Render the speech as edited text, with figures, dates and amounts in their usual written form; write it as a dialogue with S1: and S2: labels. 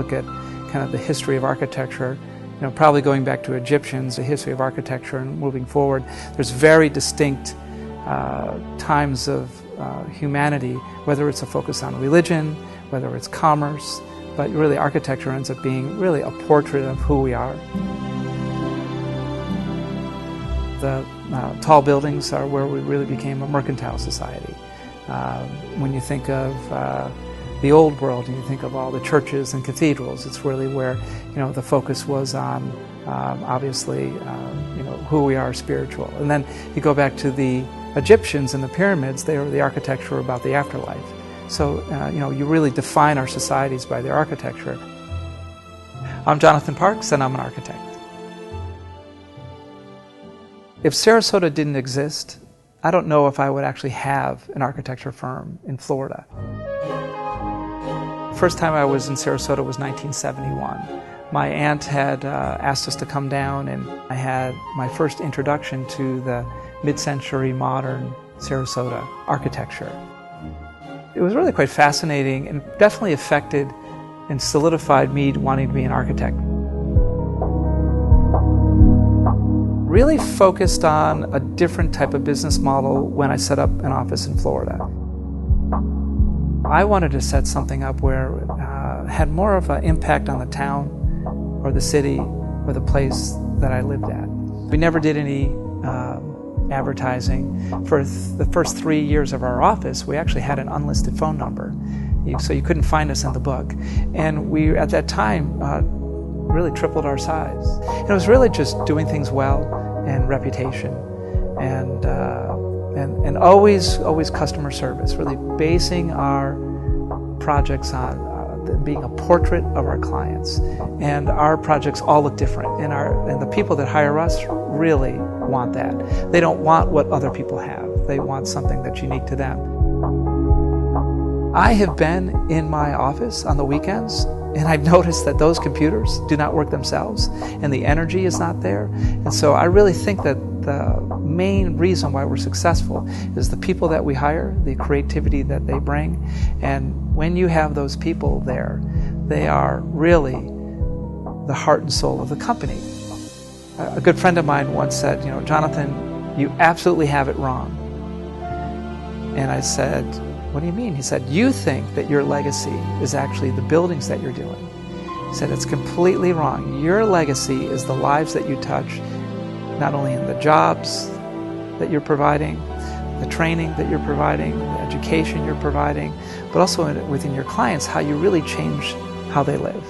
S1: look at kind of the history of architecture, probably going back to Egyptians, the history of architecture and moving forward, there's very distinct times of humanity, whether it's a focus on religion, whether it's commerce, but really architecture ends up being really a portrait of who we are. The tall buildings are where we really became a mercantile society. When you think of the old world and you think of all the churches and cathedrals, it's really where the focus was on obviously who we are spiritual. And then you go back to the Egyptians and the pyramids, the architecture were about the afterlife. So you really define our societies by their architecture. I'm Jonathan Parks and I'm an architect. If Sarasota didn't exist, I don't know if I would actually have an architecture firm in Florida. First time I was in Sarasota was 1971. My aunt had asked us to come down, and I had my first introduction to the mid-century modern Sarasota architecture. It was really quite fascinating and definitely affected and solidified me wanting to be an architect. Really focused on a different type of business model when I set up an office in Florida. I wanted to set something up where it had more of an impact on the town or the city or the place that I lived at. We never did any advertising. For the first 3 years of our office, we actually had an unlisted phone number, so you couldn't find us in the book. And we, at that time, really tripled our size. And it was really just doing things well and reputation and always customer service, really basing our projects on being a portrait of our clients. And our projects all look different, and the people that hire us really want that. They don't want what other people have. They want something that's unique to them. I have been in my office on the weekends, and I've noticed that those computers do not work themselves, and the energy is not there. And so I really think that the main reason why we're successful is the people that we hire, the creativity that they bring. And when you have those people there, they are really the heart and soul of the company. A good friend of mine once said, Jonathan, you absolutely have it wrong. And I said, what do you mean? He said, you think that your legacy is actually the buildings that you're doing. He said, it's completely wrong. Your legacy is the lives that you touch, not only in the jobs that you're providing, the training that you're providing, the education you're providing, but also within your clients, how you really change how they live.